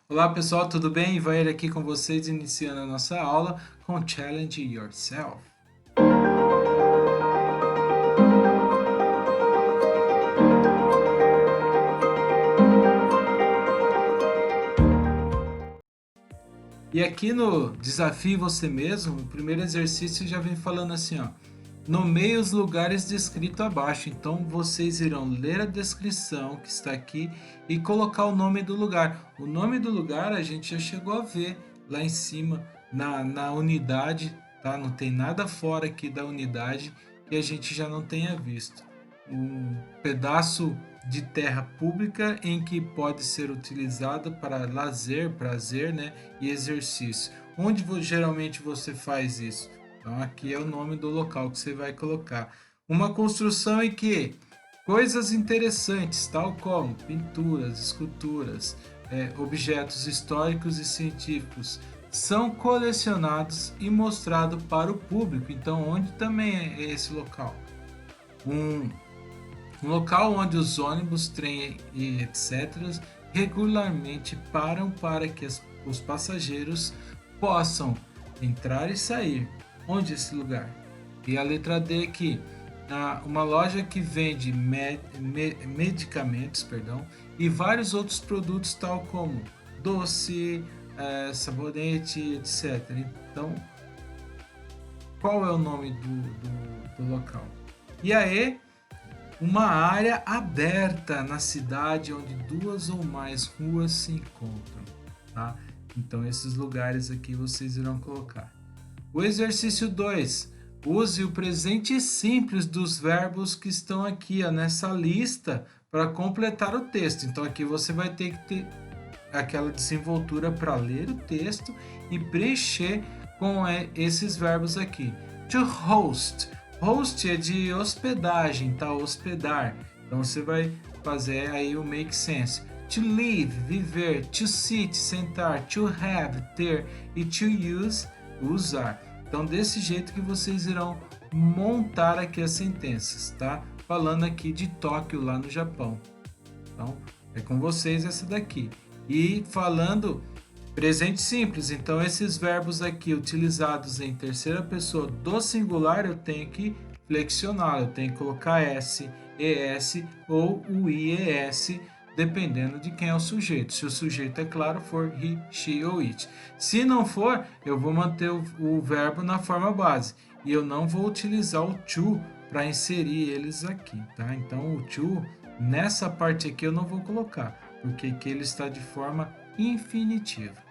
Olá pessoal, tudo bem? Ivair aqui com vocês, iniciando a nossa aula com Challenge Yourself. E aqui no Desafie Você Mesmo, o primeiro exercício já vem falando assim, ó. Nomeie os lugares descritos abaixo. Então vocês irão ler a descrição que está aqui e colocar o nome do lugar. O nome do lugar a gente já chegou a ver lá em cima na unidade, tá? Não tem nada fora aqui da unidade que a gente já não tenha visto. Um pedaço de terra pública em que pode ser utilizada para lazer, prazer, né, e exercício. Onde geralmente você faz isso? Então aqui é o nome do local que você vai colocar. Uma construção em que coisas interessantes, tal como pinturas, esculturas, objetos históricos e científicos, são colecionados e mostrados para o público. Então, onde também é esse local? Um local onde os ônibus, trem e etc. regularmente param para que os passageiros possam entrar e sair. Onde é esse lugar? E a letra D aqui, uma loja que vende medicamentos, e vários outros produtos tal como doce, sabonete, etc. Então, qual é o nome do local? E aí, uma área aberta na cidade onde duas ou mais ruas se encontram, tá? Então esses lugares aqui vocês irão colocar. O exercício 2. Use o presente simples dos verbos que estão aqui, ó, nessa lista para completar o texto. Então aqui você vai ter que ter aquela desenvoltura para ler o texto e preencher com esses verbos aqui. To host. Host é de hospedagem, tá? Hospedar. Então você vai fazer aí o make sense. To live, viver. To sit, sentar. To have, ter. E to use, usar. Então desse jeito que vocês irão montar aqui as sentenças, tá? Falando aqui de Tóquio, lá no Japão. Então é com vocês essa daqui. E falando presente simples, então esses verbos aqui utilizados em terceira pessoa do singular, eu tenho que flexionar, eu tenho que colocar S, ES ou o IES, dependendo de quem é o sujeito. Se o sujeito, é claro, for he, she ou it. Se não for, eu vou manter o verbo na forma base e eu não vou utilizar o to para inserir eles aqui, tá? Então o to, nessa parte aqui eu não vou colocar, porque aqui ele está de forma infinitiva.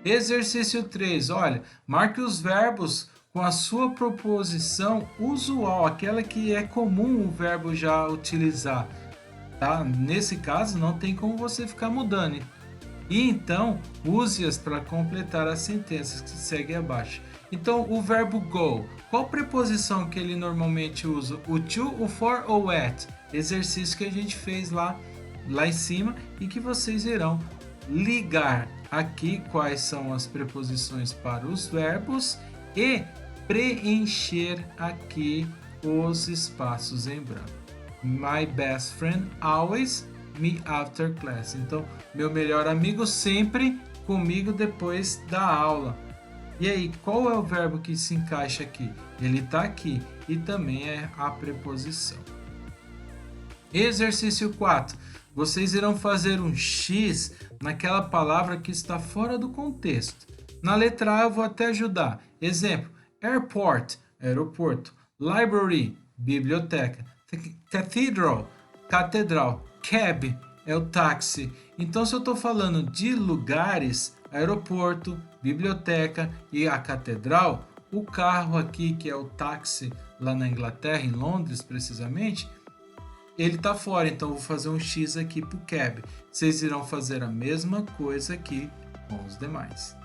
Exercício 3, olha, marque os verbos com a sua proposição usual, aquela que é comum o verbo já utilizar, tá? Nesse caso, não tem como você ficar mudando. E então, use-as para completar as sentenças que seguem abaixo. Então, o verbo go, qual preposição que ele normalmente usa? O to, o for ou at? Exercício que a gente fez lá em cima e que vocês irão ligar aqui quais são as preposições para os verbos e preencher aqui os espaços em branco. My best friend always me after class. Então, meu melhor amigo sempre comigo depois da aula. E aí, qual é o verbo que se encaixa aqui? Ele está aqui e também é a preposição. Exercício 4. Vocês irão fazer um X naquela palavra que está fora do contexto. Na letra A eu vou até ajudar. Exemplo, airport, aeroporto. Library, biblioteca. Cathedral, catedral. Cab, é o táxi. Então, se eu estou falando de lugares, aeroporto, biblioteca e a catedral, o carro aqui, que é o táxi lá na Inglaterra, em Londres precisamente, ele está fora, então eu vou fazer um X aqui para o cab. Vocês irão fazer a mesma coisa aqui com os demais.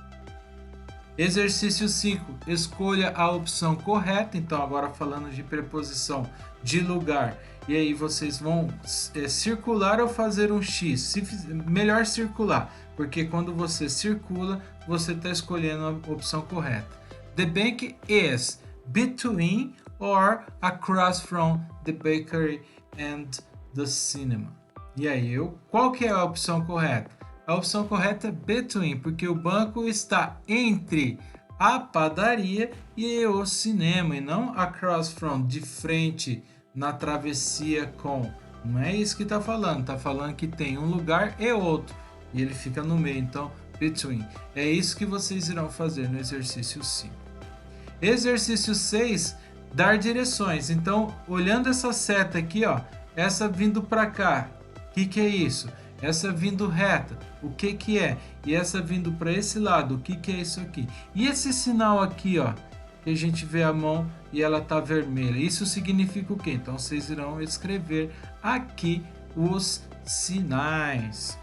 Exercício 5. Escolha a opção correta. Então, agora falando de preposição de lugar. E aí vocês vão circular ou fazer um X. Melhor circular, porque quando você circula, você está escolhendo a opção correta. The bank is between or across from the bakery and the cinema. E aí, qual que é a opção correta? A opção correta é between, porque o banco está entre a padaria e o cinema, e não across from, de frente, na travessia com. Não é isso que está falando. Está falando que tem um lugar e outro, e ele fica no meio. Então, between. É isso que vocês irão fazer no exercício 5. Exercício 6, dar direções. Então, olhando essa seta aqui, ó, essa vindo para cá, o que é isso? Essa vindo reta, o que é? E essa vindo para esse lado, o que é isso aqui? E esse sinal aqui, ó, que a gente vê a mão e ela tá vermelha, isso significa o quê? Então, vocês irão escrever aqui os sinais.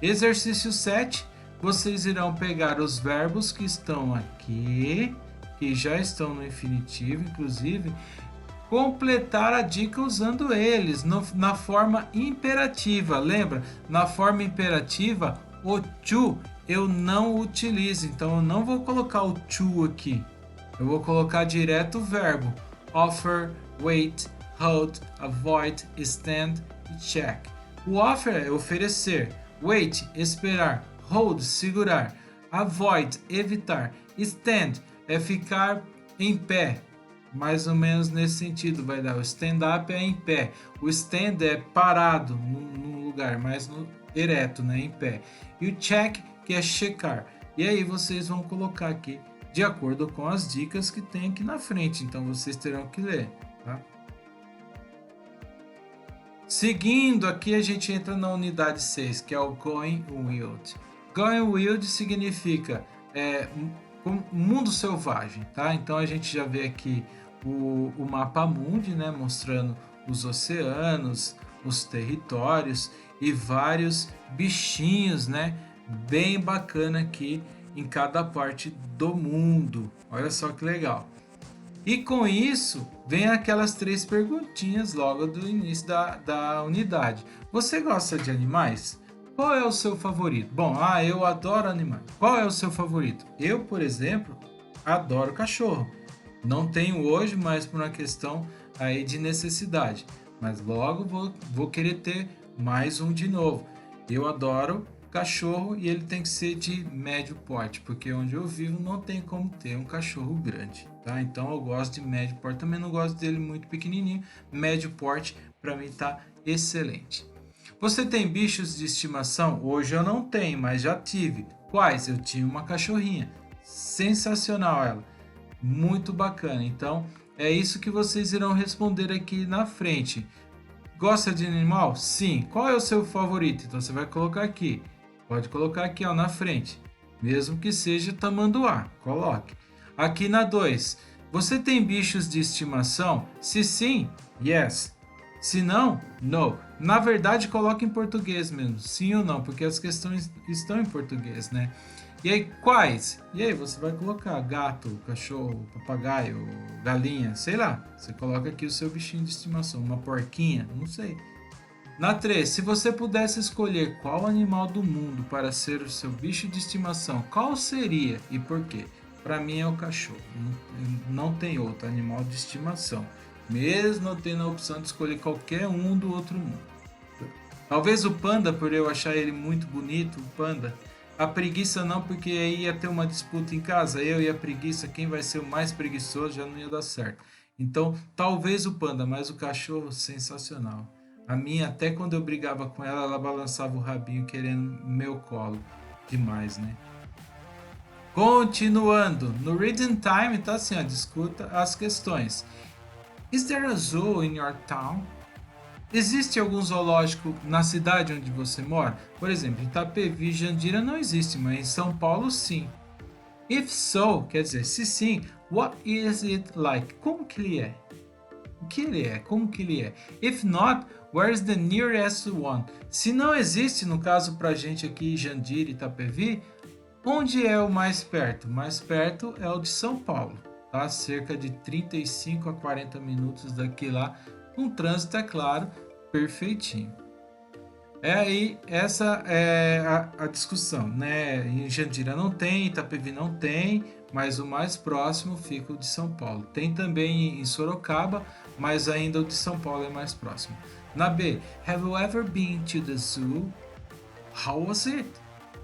Exercício 7, vocês irão pegar os verbos que estão aqui, que já estão no infinitivo, inclusive, completar a dica usando eles na forma imperativa. Lembra? Na forma imperativa, o to eu não utilizo, então eu não vou colocar o to aqui. Eu vou colocar direto o verbo offer, wait, hold, avoid, stand e check. O offer é oferecer, wait, esperar, hold, segurar, avoid, evitar, stand é ficar em pé, mais ou menos nesse sentido vai dar. O stand-up é em pé, o stand é parado no lugar, mais no ereto, né, em pé. E o check, que é checar. E aí vocês vão colocar aqui de acordo com as dicas que tem aqui na frente, então vocês terão que ler, tá? Seguindo, aqui a gente entra na unidade 6, que é o Going Wild. Going Wild significa mundo selvagem, tá? Então a gente já vê aqui o mapa mundi, né? Mostrando os oceanos, os territórios e vários bichinhos, né? Bem bacana aqui em cada parte do mundo. Olha só que legal. E com isso, vem aquelas 3 perguntinhas logo do início da unidade. Você gosta de animais? Qual é o seu favorito? Bom, eu adoro animais. Qual é o seu favorito? Eu, por exemplo, adoro cachorro. Não tenho hoje, mas por uma questão aí de necessidade. Mas logo vou querer ter mais um de novo. Eu adoro cachorro e ele tem que ser de médio porte, porque onde eu vivo não tem como ter um cachorro grande, tá? Então eu gosto de médio porte, também não gosto dele muito pequenininho. Médio porte para mim tá excelente. Você tem bichos de estimação? Hoje eu não tenho, mas já tive. Quais? Eu tinha uma cachorrinha, sensacional ela, muito bacana. Então é isso que vocês irão responder aqui na frente. Gosta de animal? Sim. Qual é o seu favorito? Então você vai colocar aqui. Pode colocar aqui, ó, na frente. Mesmo que seja tamanduá, coloque. Aqui na 2. Você tem bichos de estimação? Se sim, yes. Se não, no. Na verdade, coloque em português mesmo. Sim ou não, porque as questões estão em português, né? E aí, quais? E aí, você vai colocar gato, cachorro, papagaio, galinha, sei lá. Você coloca aqui o seu bichinho de estimação. Uma porquinha, não sei. Na 3, se você pudesse escolher qual animal do mundo para ser o seu bicho de estimação, qual seria e por quê? Para mim é o cachorro, não tem outro animal de estimação, mesmo tendo a opção de escolher qualquer um do outro mundo. Talvez o panda, por eu achar ele muito bonito, o panda. A preguiça não, porque aí ia ter uma disputa em casa, eu e a preguiça, quem vai ser o mais preguiçoso já não ia dar certo. Então, talvez o panda, mas o cachorro, sensacional. A minha, até quando eu brigava com ela, ela balançava o rabinho querendo meu colo. Demais, né? Continuando, no Reading Time tá assim, ó, discuta as questões. Is there a zoo in your town? Existe algum zoológico na cidade onde você mora? Por exemplo, em Itapevi, Jandira não existe, mas em São Paulo sim. If so, quer dizer, se sim, what is it like? Como que ele é? O que ele é? Como que ele é? If not, where is the nearest one? Se não existe, no caso pra gente aqui, Jandira e Itapevi, onde é o mais perto? Mais perto é o de São Paulo, tá? Cerca de 35 a 40 minutos daqui lá, com trânsito, é claro, perfeitinho. Essa é a discussão, né? Em Jandira não tem, Itapevi não tem, mas o mais próximo fica o de São Paulo. Tem também em Sorocaba, mas ainda o de São Paulo é mais próximo. Na B, have you ever been to the zoo? How was it?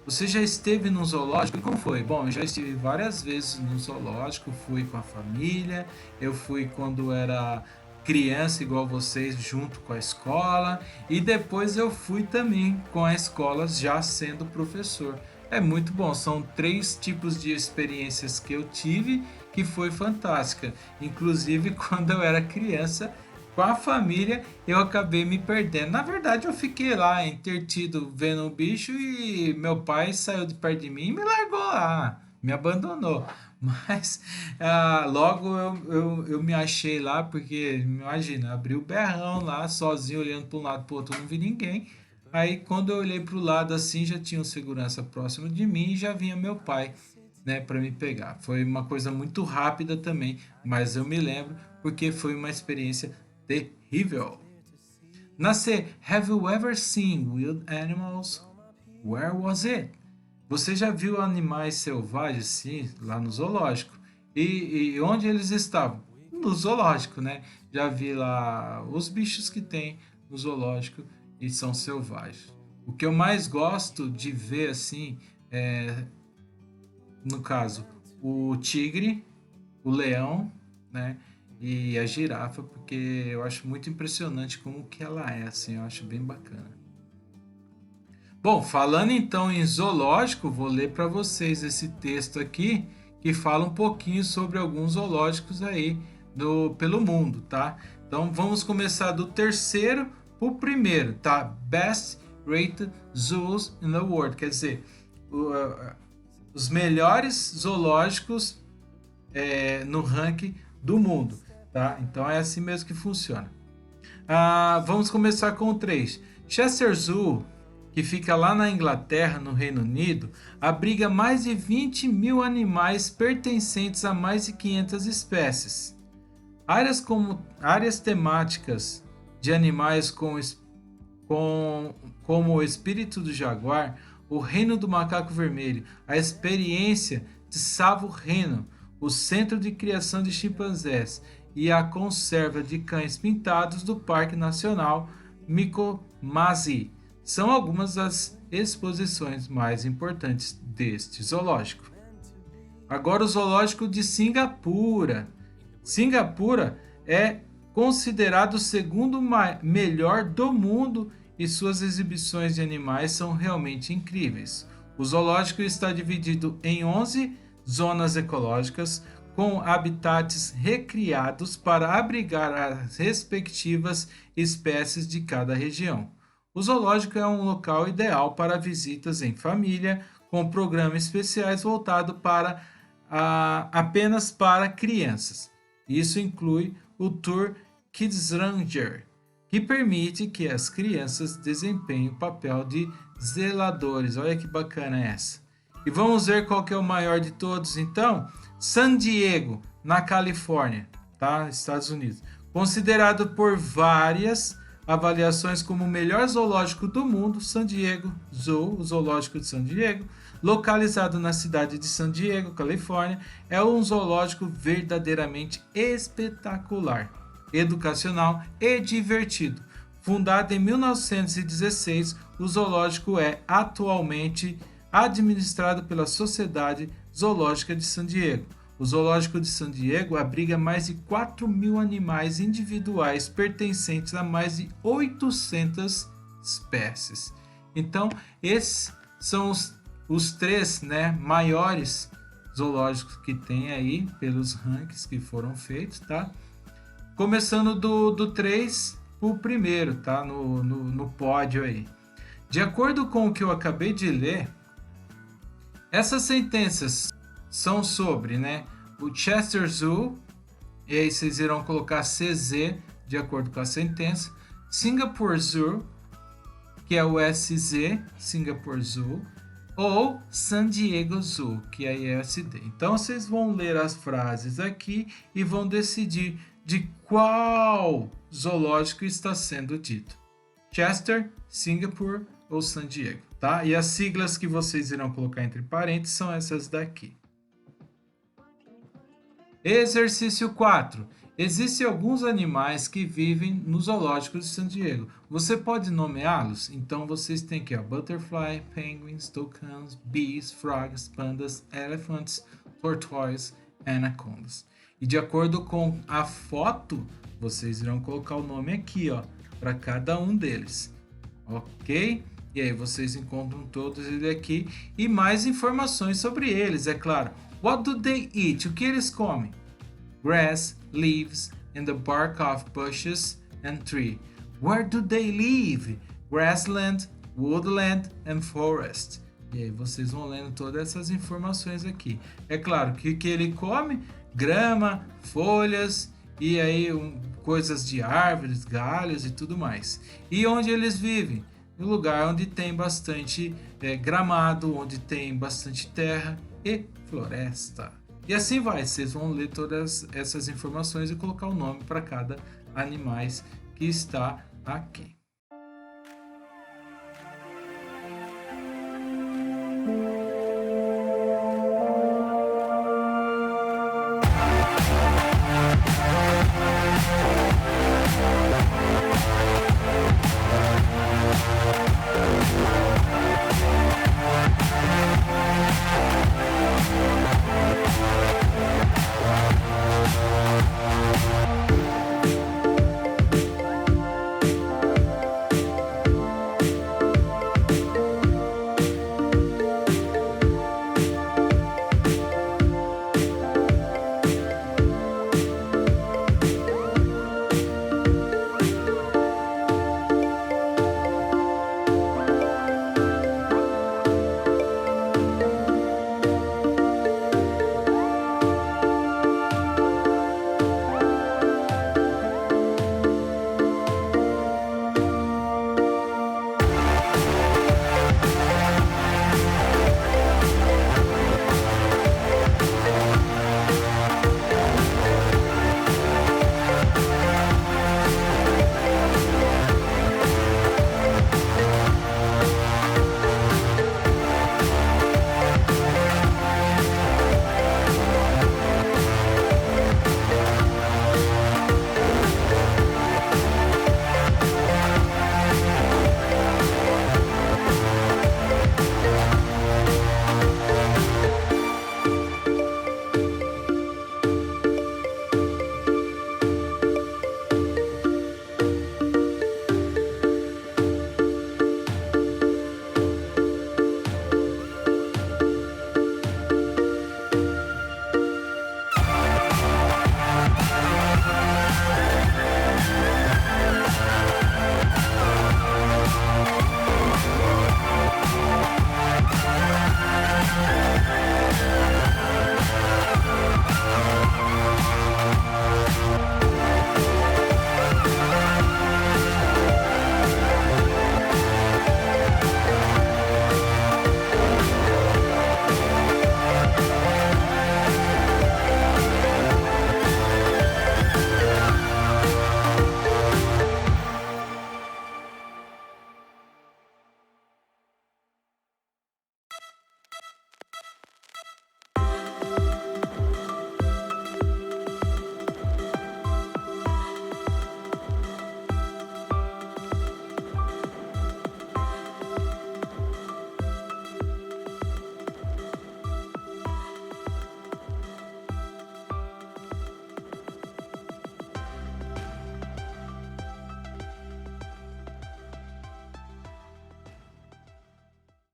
Você já esteve num zoológico? E como foi? Bom, eu já estive várias vezes no zoológico, fui com a família, eu fui quando era criança igual vocês, junto com a escola, e depois eu fui também com a escola já sendo professor. É muito bom, são 3 tipos de experiências que eu tive que foi fantástica. Inclusive quando eu era criança, com a família, eu acabei me perdendo. Na verdade, eu fiquei lá entretido vendo o bicho e meu pai saiu de perto de mim e me largou lá, me abandonou. Mas logo eu me achei lá, porque imagina, abri o berrão lá, sozinho, olhando para um lado para o outro, não vi ninguém. Aí quando eu olhei para o lado assim, já tinha um segurança próximo de mim e já vinha meu pai, né, para me pegar. Foi uma coisa muito rápida também, mas eu me lembro porque foi uma experiência terrível. Na C, have you ever seen wild animals? Where was it? Você já viu animais selvagens, sim, lá no zoológico? E onde eles estavam? No zoológico, né? Já vi lá os bichos que tem no zoológico e são selvagens. O que eu mais gosto de ver, assim, é, no caso, o tigre, o leão, né? E a girafa, porque eu acho muito impressionante como que ela é, assim, eu acho bem bacana. Bom, falando então em zoológico, vou ler para vocês esse texto aqui que fala um pouquinho sobre alguns zoológicos aí pelo mundo, tá? Então vamos começar do terceiro para o primeiro, tá? Best Rated Zoos in the World, quer dizer, os melhores zoológicos no ranking do mundo, tá? Então é assim mesmo que funciona. Vamos começar com o 3. Chester Zoo, que fica lá na Inglaterra, no Reino Unido, abriga mais de 20 mil animais pertencentes a mais de 500 espécies. Áreas temáticas de animais como o espírito do jaguar, o reino do macaco vermelho, a experiência de Tsavo Reno, o centro de criação de chimpanzés e a conserva de cães pintados do Parque Nacional Mikomazi são algumas das exposições mais importantes deste zoológico. Agora o zoológico de Singapura. Singapura é considerado o segundo melhor do mundo e suas exibições de animais são realmente incríveis. O zoológico está dividido em 11 zonas ecológicas com habitats recriados para abrigar as respectivas espécies de cada região. O zoológico é um local ideal para visitas em família, com programas especiais voltados apenas para crianças. Isso inclui o Tour Kids Ranger, que permite que as crianças desempenhem o papel de zeladores. Olha que bacana essa. E vamos ver qual que é o maior de todos, então? San Diego, na Califórnia, tá? Estados Unidos. Considerado por várias avaliações como o melhor zoológico do mundo, San Diego Zoo, o zoológico de San Diego, localizado na cidade de San Diego, Califórnia, é um zoológico verdadeiramente espetacular, educacional e divertido. Fundado em 1916, o zoológico é atualmente administrado pela Sociedade Zoológica de San Diego. O Zoológico de San Diego abriga mais de 4 mil animais individuais pertencentes a mais de 800 espécies. Então, esses são os 3, né, maiores zoológicos que tem aí pelos rankings que foram feitos, tá? Começando do 3 para o primeiro, tá? No pódio aí. De acordo com o que eu acabei de ler, essas sentenças são sobre, né, o Chester Zoo, e aí vocês irão colocar CZ de acordo com a sentença, Singapore Zoo, que é o SZ, Singapore Zoo, ou San Diego Zoo, que é SD. Então vocês vão ler as frases aqui e vão decidir de qual zoológico está sendo dito. Chester, Singapore ou San Diego, tá? E as siglas que vocês irão colocar entre parênteses são essas daqui. Exercício 4. Existem alguns animais que vivem nos zoológicos de San Diego. Você pode nomeá-los? Então vocês têm aqui, ó, butterfly, penguins, toucans, bees, frogs, pandas, elephants, tortoise, anacondas. E de acordo com a foto, vocês irão colocar o nome aqui, ó, para cada um deles, ok? E aí vocês encontram todos eles aqui e mais informações sobre eles, é claro. What do they eat? O que eles comem? Grass, leaves, and the bark of bushes and tree. Where do they live? Grassland, woodland and forest. E aí vocês vão lendo todas essas informações aqui. É claro que ele come grama, folhas e aí coisas de árvores, galhos e tudo mais. E onde eles vivem? No lugar onde tem bastante gramado, onde tem bastante terra e floresta. E assim vai, vocês vão ler todas essas informações e colocar o nome para cada animais que está aqui.